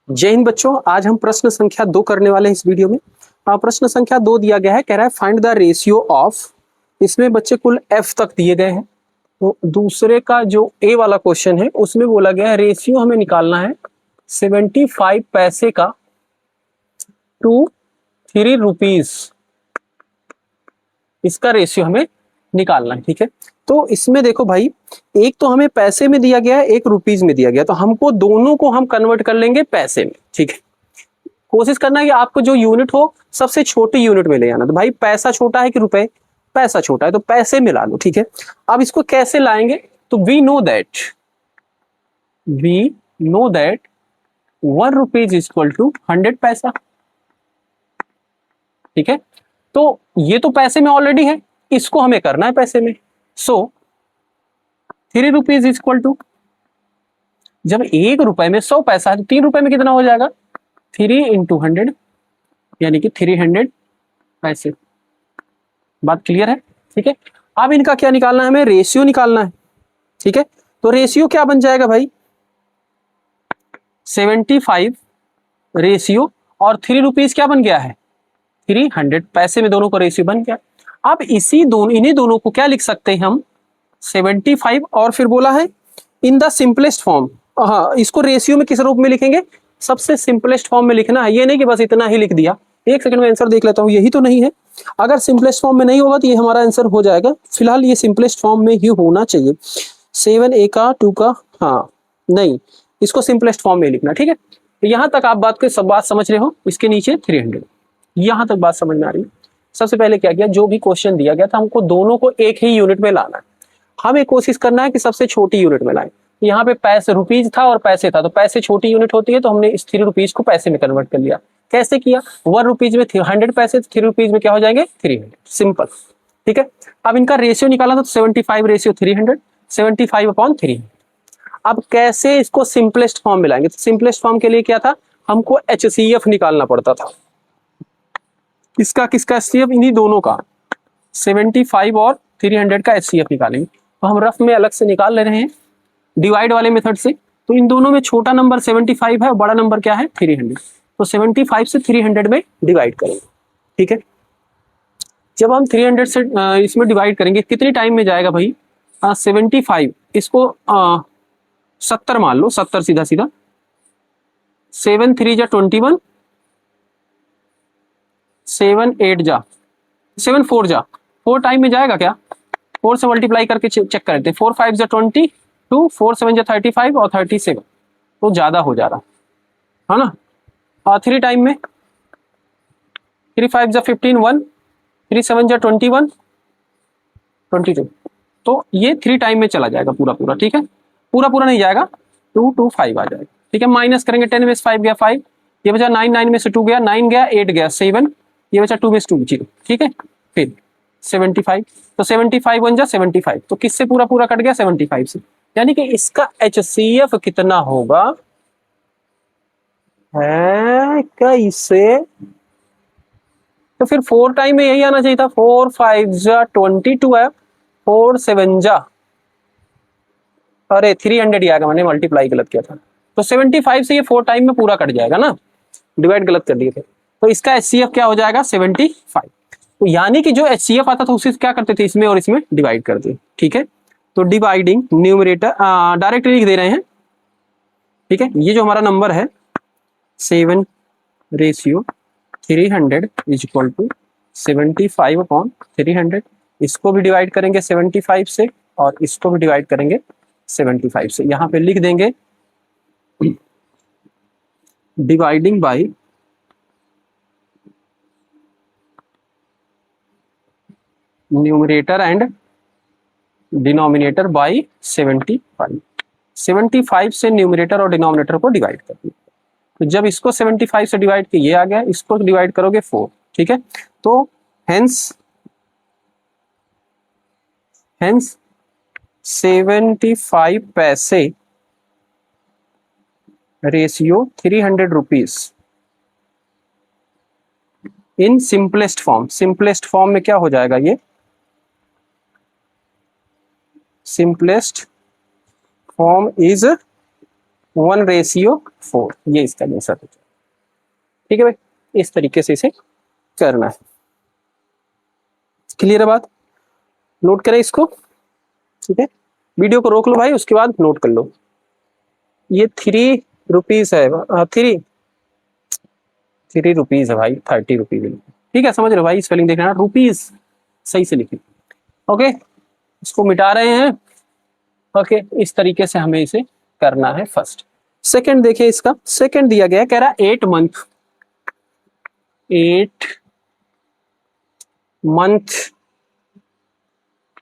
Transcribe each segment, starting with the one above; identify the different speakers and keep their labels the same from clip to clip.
Speaker 1: जय हिंद बच्चों, आज हम प्रश्न संख्या 2 करने वाले हैं इस वीडियो में। प्रश्न संख्या 2 दिया गया है, कह रहा है फाइंड द रेशियो ऑफ। इसमें बच्चे कुल f तक दिए गए हैं। तो दूसरे का जो ए वाला क्वेश्चन है उसमें बोला गया है रेशियो हमें निकालना है 75 पैसे का टू 3 रुपीज। इसका रेशियो हमें निकालना है, ठीक है। तो इसमें देखो भाई, एक तो हमें पैसे में दिया गया है, एक रुपीज में दिया गया, तो हमको दोनों को हम कन्वर्ट कर लेंगे पैसे में, ठीक है। कोशिश करना है कि आपको जो यूनिट हो सबसे छोटी यूनिट में ले आना। तो भाई पैसा छोटा है कि रुपए? पैसा छोटा है तो पैसे में ला लो, ठीक है। अब इसको कैसे लाएंगे? तो we know that 1 rupees equal to 100 पैसा, ठीक है। तो ये तो पैसे में ऑलरेडी है, इसको हमें करना है पैसे में। सो 3 रुपीज इक्वल टू, जब 1 रुपए में 100 पैसा है तो 3 रुपए में कितना हो जाएगा? 3 इंटू 100 यानी कि 300 पैसे। बात क्लियर है, ठीक है। अब इनका क्या निकालना है? हमें रेशियो निकालना है, ठीक है। तो रेशियो क्या बन जाएगा भाई? 75 रेशियो और 3 रुपीज क्या बन गया है? 300 पैसे में दोनों का रेशियो बन गया। अब इन्हीं दोनों को क्या लिख सकते हैं हम? 75 और फिर बोला है इन द सिंपलेस्ट फॉर्म। हाँ, इसको रेशियो में किस रूप में लिखेंगे? सबसे सिंपलेस्ट फॉर्म में लिखना है, ये नहीं कि बस इतना ही लिख दिया। एक सेकंड में आंसर देख लेता हूं, यही तो नहीं है। अगर सिंपलेस्ट फॉर्म में नहीं होगा तो ये हमारा आंसर हो जाएगा। फिलहाल ये सिंपलेस्ट फॉर्म में ही होना चाहिए। 7 a का 2 का, हाँ नहीं, इसको सिंपलेस्ट फॉर्म में लिखना, ठीक है। तो यहां तक आप सब बात समझ रहे हो। इसके नीचे 300, यहां तक बात समझ में आ रही है। सबसे पहले क्या किया, जो भी क्वेश्चन दिया गया था हमको दोनों को एक ही यूनिट में लाना है। हमें कोशिश करना है कि सबसे छोटी यूनिट में लाएं। यहाँ पे पैसे रुपीज था और पैसे था, तो पैसे छोटी यूनिट होती है, तो हमने इस 3 रुपीज को पैसे में कन्वर्ट कर लिया। कैसे किया? 1 रुपीज में 100 पैसे, 3 रुपीज में क्या हो जाएंगे? 300, सिंपल, ठीक है। अब इनका रेशियो निकाला था तो 75 रेशियो 300, 75 अपॉन 300। अब कैसे इसको सिंपलेस्ट फॉर्म में लाएंगे? तो सिंपलेस्ट फॉर्म के लिए क्या था, हमको HCF निकालना पड़ता था। किसका HCF? इन्हीं दोनों का, 75 और 300 का HCF निकालेंगे। तो हम रफ में अलग से निकाल ले रहे हैं डिवाइड वाले मेथड से। तो इन दोनों में छोटा नंबर 75 है और बड़ा नंबर क्या है? 300। तो 75 से 300 में डिवाइड करेंगे, ठीक है। जब हम 300 से इसमें डिवाइड करेंगे, कितने टाइम में जाएगा भाई? 75 इसको 70 मान लो, 70 सीधा सीधा, 7 3 जा 21, 7 8 जा 7 4 जा 4 टाइम में जाएगा क्या? 4 से मल्टीप्लाई करके चेक करते हैं। 4 5 जा 22, 4 7 जा 35 और 37, तो ज्यादा हो जा रहा है ना। 3 टाइम में 3 5 जा 15, 1 3 7 जा 21, 22, तो ये 3 टाइम में चला जाएगा पूरा पूरा, ठीक है। पूरा नहीं जाएगा, 2 2 5 आ जाएगा, ठीक है। माइनस करेंगे, 10 में से 5 गया 5, ये बचा 9, 9 में से 2 गया 9 गया, 8 गया 7, ये बचा 2 में से 2 0, ठीक है। फिर 75, तो 75 बन जा 75, तो किससे पूरा पूरा कट गया? 75 से। यानी कि इसका HCF कितना होगा? है कैसे? तो फिर 4 टाइम में यही आना चाहिए था। 4 5 जा 22 है, 4 7 जा, अरे 300 ही आएगा, मैंने मल्टीप्लाई गलत किया था। तो 75 से ये 4 टाइम में पूरा कट जाएगा ना, डिवाइड गलत कर दिए थे। तो इसका HCF क्या हो जाएगा? 75। तो यानी कि जो HCF आता था उसे क्या करते थे, इसमें और इसमें डिवाइड करते, ठीक है। तो डिवाइडिंग न्यूमरेटर डायरेक्ट लिख दे रहे हैं, ठीक है। ये जो हमारा नंबर है 7 ratio 300 is equal to 75 upon 300, इसको भी डिवाइड करेंगे 75 से और इसको भी डिवाइड करेंगे 75 से। यहां पे लिख देंगे dividing by numerator and denominator by 75। 75 से न्यूमरेटर और डिनोमिनेटर को डिवाइड कर दिया। तो जब इसको 75 से डिवाइड किया, ये आ गया, इसको डिवाइड करोगे 4, ठीक है। तो हेंस 75 पैसे ratio 300 rupees in simplest form. Simplest form में क्या हो जाएगा? ये सिंपलेस्ट फॉर्म इज 1:4, ये इसका आंसर है। ठीक है भाई, इस तरीके से इसे करना है। क्लियर है बात? नोट करें इसको। ठीक है, वीडियो को रोक लो भाई, उसके बाद नोट कर लो। ये 3 रुपीज है, 3 रुपीज है भाई, 30 रुपीज। ठीक है, समझ रहे हो भाई, स्पेलिंग देखना, रुपीज सही से लिखिए। ओके, इसको मिटा रहे हैं। ओके, इस तरीके से हमें इसे करना है फर्स्ट। सेकंड देखिए, इसका सेकंड दिया गया, कह रहा 8 month, 8 month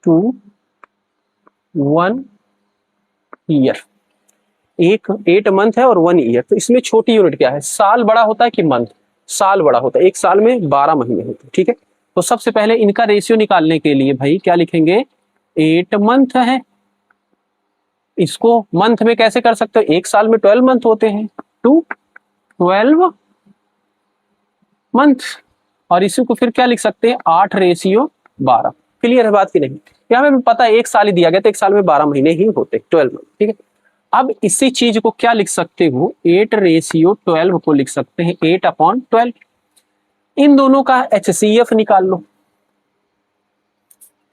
Speaker 1: to 1 year. 8 month है और 1 ईयर, तो इसमें छोटी यूनिट क्या है? साल बड़ा होता है कि मंथ? साल बड़ा होता है। एक साल में 12 महीने होते हैं। ठीक है, तो सबसे पहले इनका रेशियो निकालने के लिए भाई क्या लिखेंगे? 8 मंथ है, इसको मंथ में कैसे कर सकते हो? एक साल में 12 मंथ होते हैं, टू 12 मंथ, और इसी को फिर क्या लिख सकते हैं? 8:12। क्लियर है बात की नहीं? यहाँ हमें पता है एक साल ही दिया गया, तो एक साल में 12 महीने ही होते, 12 मंथ। ठीक है, अब इसी चीज को क्या लिख सकते हो? 8:12 को लिख सकते हैं 8/12। इन दोनों का HCF निकाल लो।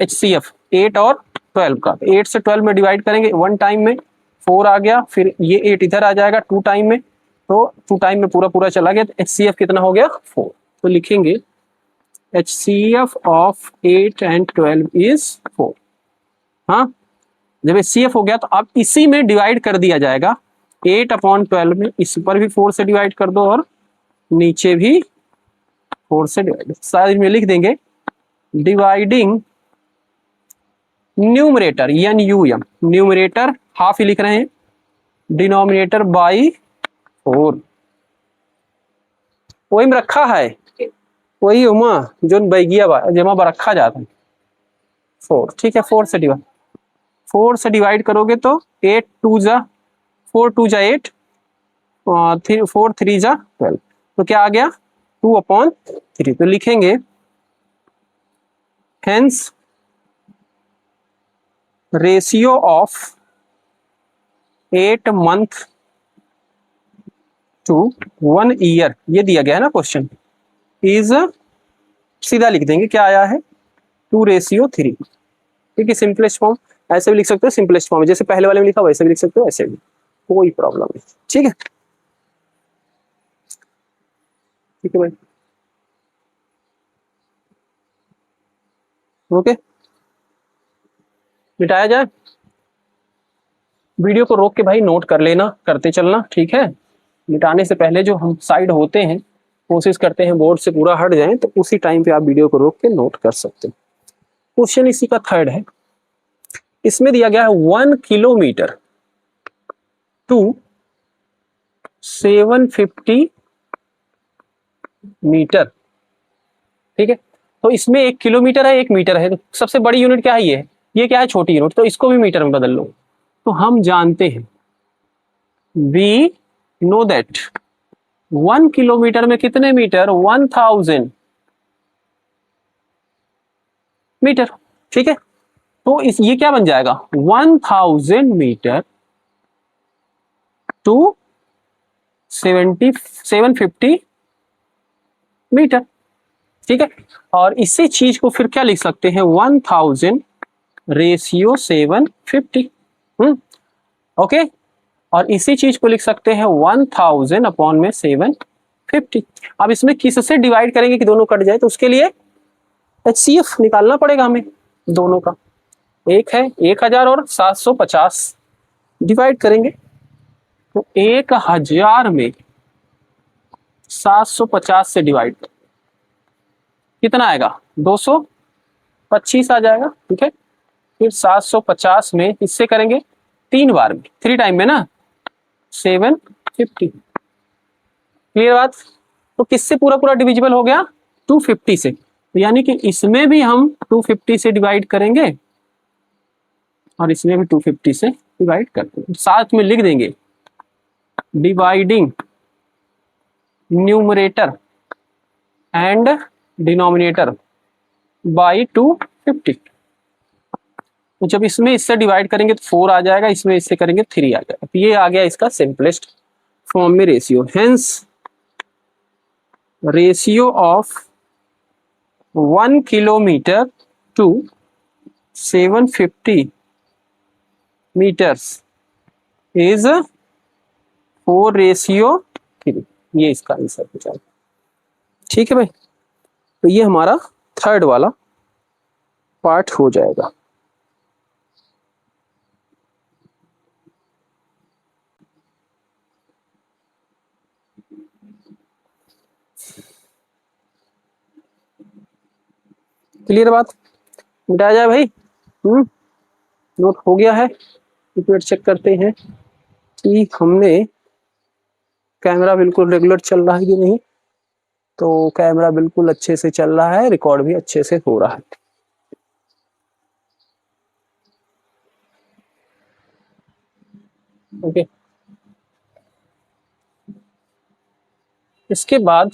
Speaker 1: HCF 8 और 12 का, 8 से 12 में डिवाइड करेंगे 1 टाइम में, 4 आ गया, फिर ये 8 इधर आ जाएगा 2 टाइम में, तो 2 टाइम में पूरा पूरा चला गया, तो HCF कितना हो गया? 4। तो लिखेंगे HCF ऑफ 8 and 12 इज 4। हाँ, जब HCF हो गया तो अब इसी में डिवाइड कर दिया जाएगा 8/12 में, इस पर भी 4 से डिवाइड कर दो और नीचे भी 4 से डिवाइड, साइड में लिख देंगे dividing numerator, NUM, numerator half ही लिख रहे हैं, डिनोमिनेटर बाई 4। वही में रखा है, वही उमा जो बैगिया जमा रखा जाता है 4। ठीक है, 4 से डिवाइड करोगे तो 8 2 जा 4 2 जा 8, 4 3 जा 12, तो क्या आ गया? 2/3। तो लिखेंगे hence ratio of 8 month to 1 year, ये दिया गया है ना क्वेश्चन, इज, सीधा लिख देंगे क्या आया है? 2:3। ठीक है, सिंपलेस्ट फॉर्म ऐसे भी लिख सकते हो, सिंपलेस्ट फॉर्म जैसे पहले वाले में लिखा वैसे भी लिख सकते हो, ऐसे भी कोई प्रॉब्लम नहीं। ठीक है, ठीक है भाई, ओके, मिटाया जाए। वीडियो को रोक के भाई नोट कर लेना, करते चलना। ठीक है, मिटाने से पहले जो हम साइड होते हैं, कोशिश करते हैं बोर्ड से पूरा हट जाएं, तो उसी टाइम पे आप वीडियो को रोक के नोट कर सकते हैं। क्वेश्चन इसी का थर्ड है, इसमें दिया गया है 1 किलोमीटर टू 750 मीटर। ठीक है, तो इसमें 1 किलोमीटर है, 1 मीटर है, तो सबसे बड़ी यूनिट क्या है? ये क्या है? छोटी यूनिट, तो इसको भी मीटर में बदल लो। तो हम जानते हैं, वी नो दैट 1 किलोमीटर में कितने मीटर? 1000 मीटर। ठीक है, तो ये क्या बन जाएगा? 1000 मीटर टू 750 मीटर। ठीक है, और इसी चीज को फिर क्या लिख सकते हैं? 1000:750। ओके, और इसी चीज को लिख सकते हैं 1000/750। अब इसमें किससे डिवाइड करेंगे कि दोनों कट जाए? तो उसके लिए HCF निकालना पड़ेगा हमें दोनों का। एक है 1000 और 750, डिवाइड करेंगे तो 1000 में 750 से डिवाइड कितना आएगा? 225 आ जाएगा। ठीक है, फिर 750 में इससे करेंगे 3 बार में, 3 टाइम में ना, 750। क्लियर बात? तो किससे पूरा पूरा डिविजिबल हो गया? 250 से, तो यानी कि इसमें भी हम 250 से डिवाइड करेंगे और इसमें भी 250 से डिवाइड करते हैं। साथ में लिख देंगे dividing numerator and denominator by 250। तो जब इसमें इससे डिवाइड करेंगे तो 4 आ जाएगा, इसमें इससे करेंगे 3 आ जाएगा। तो ये आ गया इसका सिंपलेस्ट फॉर्म में ratio. Hence ratio of 1 kilometre to 750 metres is 4:3। ये इसका आंसर हो जाएगा। ठीक है भाई, तो ये हमारा थर्ड वाला पार्ट हो जाएगा। क्लियर बात, मिटाया जाए भाई। नोट हो गया है। एक मिनट चेक करते हैं कि हमने कैमरा बिल्कुल रेगुलर चल रहा है कि नहीं। तो कैमरा बिल्कुल अच्छे से चल रहा है, रिकॉर्ड भी अच्छे से हो रहा है। ओके, इसके बाद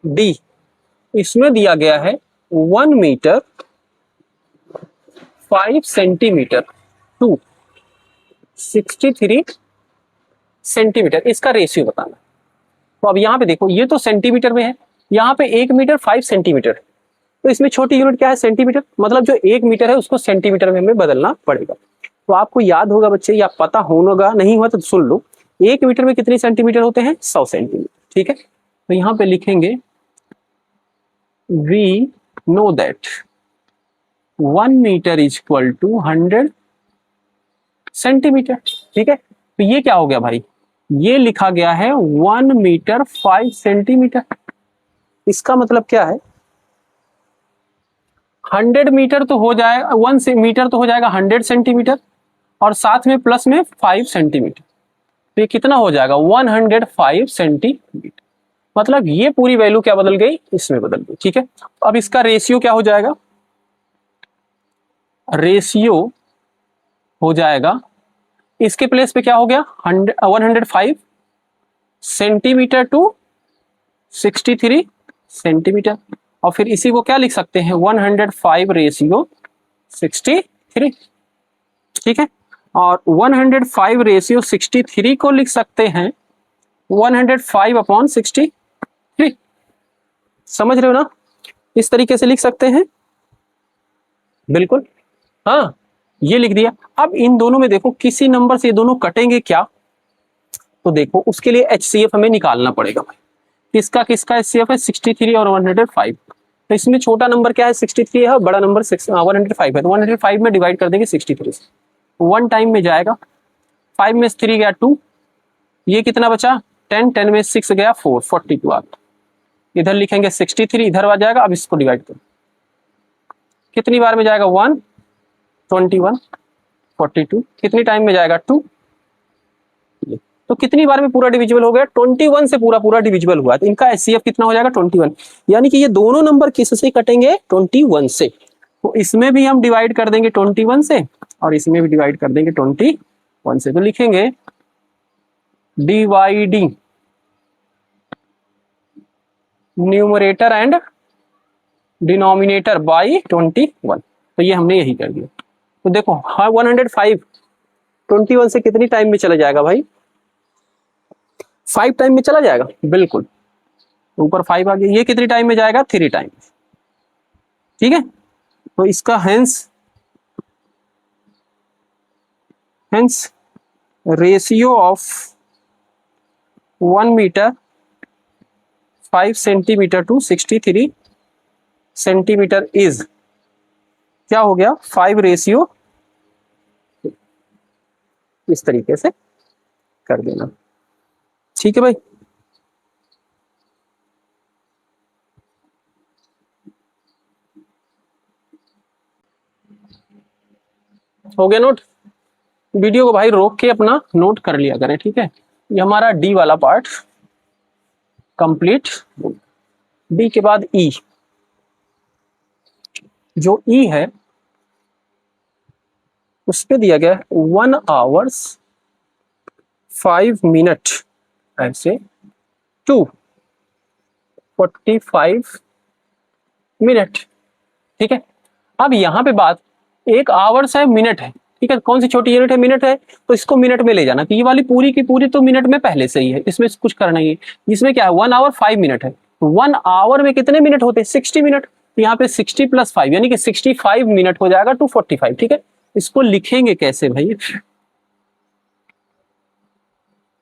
Speaker 1: डी, इसमें दिया गया है 1 मीटर 5 सेंटीमीटर टू 63 सेंटीमीटर, इसका रेशियो बताना। तो अब यहाँ पे देखो, ये तो सेंटीमीटर में है, यहाँ पे 1 मीटर 5 सेंटीमीटर, तो इसमें छोटी यूनिट क्या है, सेंटीमीटर। मतलब जो 1 मीटर है उसको सेंटीमीटर में हमें बदलना पड़ेगा। तो आपको याद होगा बच्चे, या पता होगा, नहीं हुआ तो सुन लो, 1 मीटर में कितने सेंटीमीटर होते हैं, 100 सेंटीमीटर। ठीक है, तो यहाँ पे लिखेंगे we know that 1 metre is equal to 100 centimetre. ठीक है, तो ये क्या हो गया भाई, ये लिखा गया है 1 मीटर 5 सेंटीमीटर। इसका मतलब क्या है, 100 मीटर तो हो जाएगा, 1 मीटर तो हो जाएगा 100 सेंटीमीटर, और साथ में प्लस में 5 सेंटीमीटर, तो ये कितना हो जाएगा 105 सेंटीमीटर। मतलब ये पूरी वैल्यू क्या बदल गई, इसमें बदल गई। ठीक है, अब इसका रेशियो क्या हो जाएगा, रेशियो हो जाएगा, इसके प्लेस पे क्या हो गया, 105 सेंटीमीटर टू 63 सेंटीमीटर, और फिर इसी को क्या लिख सकते हैं, 105 रेशियो 63। ठीक है, और 105 रेशियो 63 को लिख सकते हैं 105 अपॉन 63। समझ रहे हो ना, इस तरीके से लिख सकते हैं। बिल्कुल, हाँ, ये लिख दिया। अब इन दोनों में देखो किसी नंबर से ये दोनों कटेंगे क्या, तो देखो उसके लिए HCF हमें निकालना पड़ेगा भाई। किसका किसका HCF है, 63 और 105। तो इसमें छोटा नंबर क्या है, 63 है, बड़ा नंबर 105 है। तो 105 में डिवाइड कर देंगे 63 से, 1 टाइम में जाएगा, 5 में 3 गया 2, ये कितना बचा 10, 10 में 6 गया 4, 42 आ गया। इधर लिखेंगे 63, इधर आ जाएगा। अब इसको डिवाइड करो, कितनी बार में जाएगा 1, 21, 42, कितनी टाइम में जाएगा 2। तो कितनी बार में पूरा डिविजिबल हो गया, 21 से पूरा पूरा डिविजिबल हुआ। तो इनका HCF कितना हो जाएगा 21, यानी कि ये दोनों नंबर किससे कटेंगे, 21 से। तो इसमें भी हम डिवाइड कर देंगे 21 से, और इसमें भी डिवाइड कर देंगे 21 से। तो लिखेंगे dividing numerator and denominator by 21। तो ये हमने यही कर दिया। तो देखो, हाँ, 105 21 से कितनी टाइम में चला जाएगा भाई, 5 टाइम में चला जाएगा। बिल्कुल, ऊपर 5 आ गया, ये कितनी टाइम में जाएगा, 3 टाइम। ठीक है, तो इसका hence ratio of 1 metre 5 centimetre to 63 centimetre is क्या हो गया, 5 रेशियो। इस तरीके से कर देना। ठीक है भाई, हो गया नोट। वीडियो को भाई रोक के अपना नोट कर लिया करें। ठीक है, ये हमारा डी वाला पार्ट कंप्लीट। डी के बाद ई, जो ई है उस पे दिया गया 1 आवर्स 5 मिनट ऐसे टू 45 मिनट। ठीक है, अब यहाँ पे बात एक आवर्स है, मिनट है। ठीक है, कौन सी छोटी यूनिट है? मिनट है, तो इसको मिनट में ले जाना कि ये वाली पूरी की पूरी तो मिनट में पहले से ही है, इसमें कुछ करना ही है। इसमें क्या है, 1 आवर 5 मिनट है। 1 आवर में कितने मिनट होते हैं? 60 मिनट। तो यहाँ पे 60 + 5 यानी कि 65 मिनट हो जाएगा 245। ठीक है, इसको लिखेंगे कैसे भाई?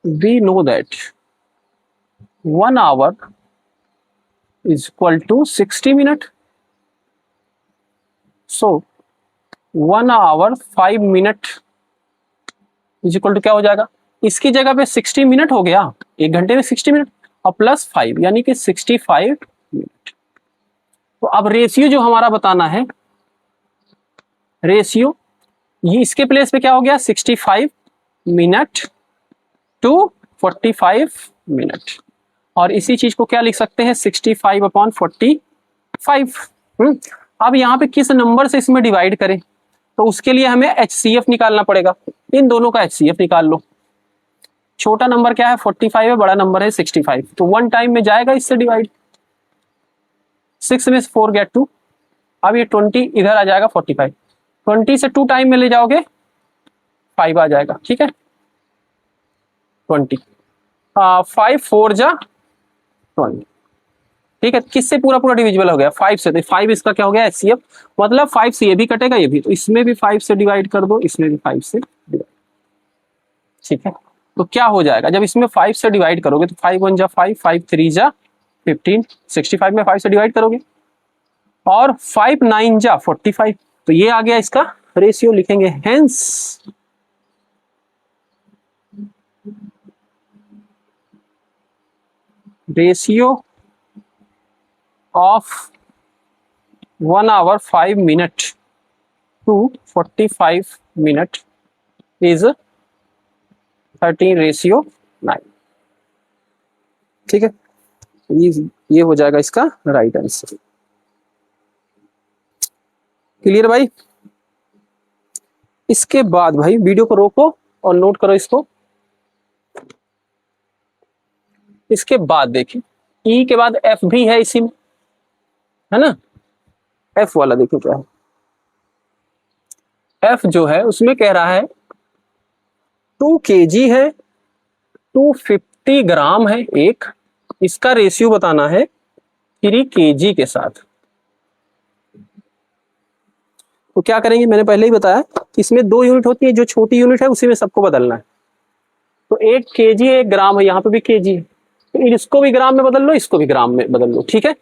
Speaker 1: We know that 1 hour is equal to 60 minute. So 1 hour 5 minute is equal to क्या हो जाएगा? इसकी जगह पे 60 मिनट हो गया, 1 घंटे में 60 मिनट और प्लस 5 यानी कि 65 मिनट। तो अब रेशियो जो हमारा बताना है, रेशियो ये इसके प्लेस पे क्या हो गया? 65 मिनट टू 45 मिनट। और इसी चीज को क्या लिख सकते हैं? 65/45। अब यहाँ पे किस नंबर से इसमें डिवाइड करें, तो उसके लिए हमें HCF निकालना पड़ेगा। इन दोनों का HCF निकाल लो। छोटा नंबर क्या है? 45 है, बड़ा नंबर है 65। तो 1 टाइम में जाएगा इससे डिवाइड। 6 में 4 गेट 2। अब ये 20 इधर आ जाएगा 45। 20 से 2 टाइम में ले जाओगे 5 आ जाएगा। ठीक है, 20 5 4 जा 20। ठीक है, किससे पूरा पूरा डिविजिबल हो गया? 5 से। तो 5 इसका क्या हो गया? HCF। मतलब 5 से ये भी कटेगा, ये भी, तो इसमें भी 5 से डिवाइड कर दो, इसमें भी 5 से डिवाइड। ठीक है, तो क्या हो जाएगा जब इसमें 5 से डिवाइड करोगे? तो 5 1 जा 5, 5 3 जा 15, 65 में 5 से डिवाइड करोगे और 5 9 जा 45। तो ये आ गया इसका रेशियो, लिखेंगे hence ratio of 1 hour 5 minute to 45 minute is 13:9। ठीक है, ये हो जाएगा इसका राइट आंसर। क्लियर भाई? इसके बाद भाई वीडियो को रोको और नोट करो इसको। इसके बाद देखिए ई के बाद एफ भी है इसी में, है ना? एफ वाला देखिए क्या है। एफ जो है उसमें कह रहा है 2 kg है, 250 ग्राम है एक, इसका रेशियो बताना है 3 kg के साथ। तो क्या करेंगे? मैंने पहले ही बताया कि इसमें 2 यूनिट होती है, जो छोटी यूनिट है उसी में सबको बदलना है। तो 1 kg 1 ग्राम है, यहाँ पे भी kg है, तो इसको भी ग्राम में बदल लो, इसको भी ग्राम में बदल लो। ठीक है,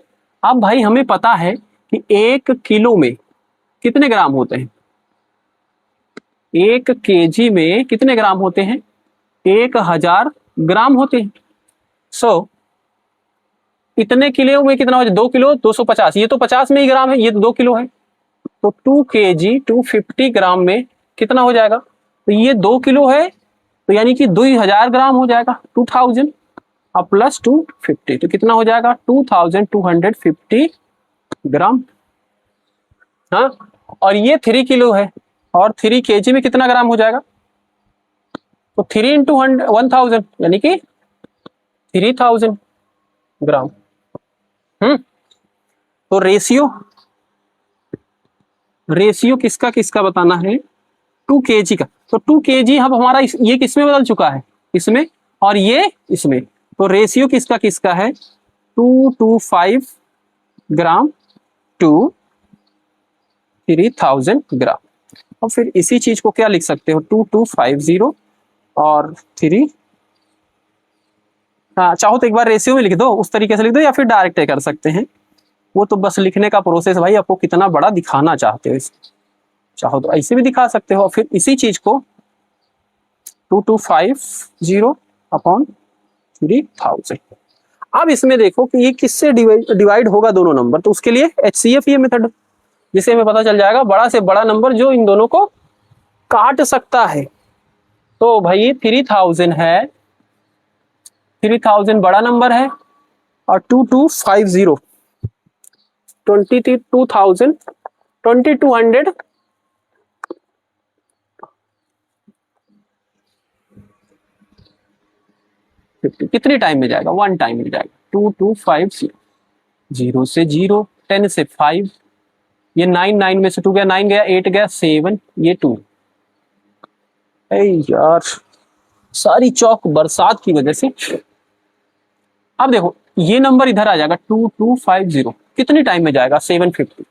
Speaker 1: अब भाई हमें पता है कि 1 किलो में कितने ग्राम होते हैं? 1 kg में कितने ग्राम होते हैं? 1000 ग्राम होते हैं। सो इतने किलो में कितना हो जाए? 2 किलो 250। ये तो 50 में ही ग्राम है, ये तो 2 किलो है। तो 2 kg 250 ग्राम में कितना हो जाएगा? तो ये 2 किलो है, तो यानी कि 2000 ग्राम हो जाएगा। 2000 और प्लस 250 तो कितना हो जाएगा? 2250 ग्राम। हाँ, और ये 3 किलो है और 3 kg में कितना ग्राम हो जाएगा? तो 3 × 1000 यानी कि 3000 ग्राम। तो रेशियो किसका किसका बताना है? 2 kg का। तो 2 kg अब हमारा ये किसमें बदल चुका है? इसमें, और ये इसमें। तो रेशियो किसका किसका है? 225 ग्राम टू 3000 ग्राम। और फिर इसी चीज को क्या लिख सकते हो? 2250 और 3। हाँ, चाहो तो एक बार रेशियो में लिख दो, उस तरीके से लिख दो, या फिर डायरेक्ट कर सकते हैं। वो तो बस लिखने का प्रोसेस भाई, आपको कितना बड़ा दिखाना चाहते हो इसको। चाहो तो ऐसे भी दिखा सकते हो। फिर इसी चीज को 2250/3000। अब इसमें देखो कि ये किससे डिवाइड होगा दोनों नंबर, तो उसके लिए HCF ये मेथड, जिसे हमें पता चल जाएगा बड़ा से बड़ा नंबर जो इन दोनों को काट सकता है। तो भाई 3000 है, 3000 बड़ा नंबर है और 2250 22,000 2200 2200 750 कितने टाइम में जाएगा? 1 टाइम में जाएगा। 2250, 0 से 0, 10 से 5, ये 9, 9 में से 2 गया, 9 गया, 8 गया, 7, ये 2। यार सारी चौक बरसात की वजह से। अब देखो ये नंबर इधर आ जाएगा 2250, कितने टाइम में जाएगा? 750।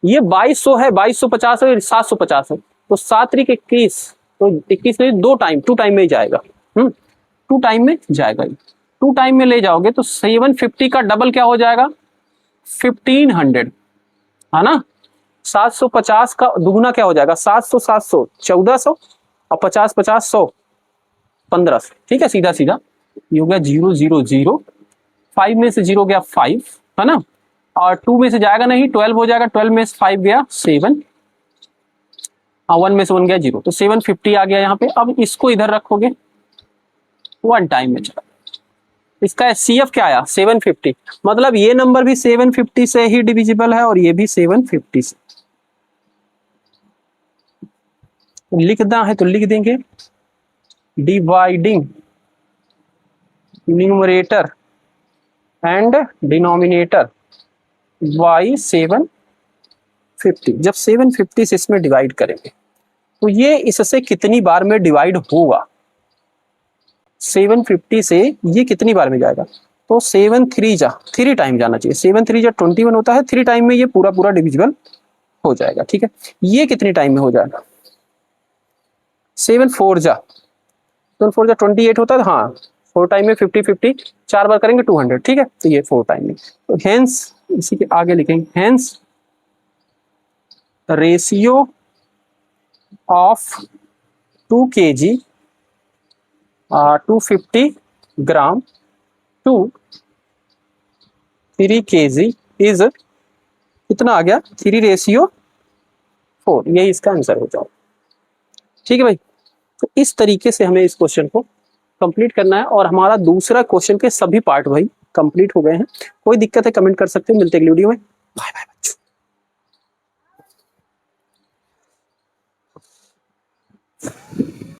Speaker 1: ये 2200 है, 2250 है, 750 है, तो 7 × 21, तो 21 में 2 टाइम में ही जाएगा। 2 टाइम में जाएगा। 2 टाइम में ले जाओगे तो 750 का डबल क्या हो जाएगा? 1500, है ना। 750 का दुगुना क्या हो जाएगा? 700 700 1400, और 50 50 100 1500। ठीक है, सीधा सीधा ये हो गया 0 0 0। 5 में से 0 गया 5, है ना, और 2 में से जाएगा नहीं, 12 हो जाएगा, 12 में से 5 गया 7, 1 में से 1 गया 0, तो 750 आ गया यहाँ पे। अब इसको इधर रखोगे, 1 टाइम में चला। इसका HCF क्या आया? 750, मतलब ये नंबर भी 750 से ही डिविजिबल है और ये भी 750 से। लिखना है तो लिख देंगे, dividing numerator and denominator by 750। जब 750 से इसमें डिवाइड करेंगे तो ये इससे कितनी बार में डिवाइड होगा? 750 से ये कितनी बार में जाएगा? तो 7 3 जा 3 टाइम जाना चाहिए। 7 3 जा 21 होता है, 3 टाइम में ये पूरा पूरा डिविजिबल हो जाएगा। ठीक है, ये कितने टाइम में हो जाएगा? 7 4 जा 28 होता है, हाँ 4 टाइम में 50 50, 4 बार करेंगे 200। ठीक है, तो ये 4 टाइम में। तो हेंस इसी के आगे लिखेंगे, hence ratio of 2 kg 250 gram to 3 kg is कितना आ गया? 3:4। यही इसका आंसर हो जाएगा। ठीक है भाई, तो इस तरीके से हमें इस क्वेश्चन को कंप्लीट करना है और हमारा दूसरा क्वेश्चन के सभी पार्ट भाई कंप्लीट हो गए हैं। कोई दिक्कत है कमेंट कर सकते हैं। मिलते हैं अगली वीडियो में। बाय बाय बच्चों।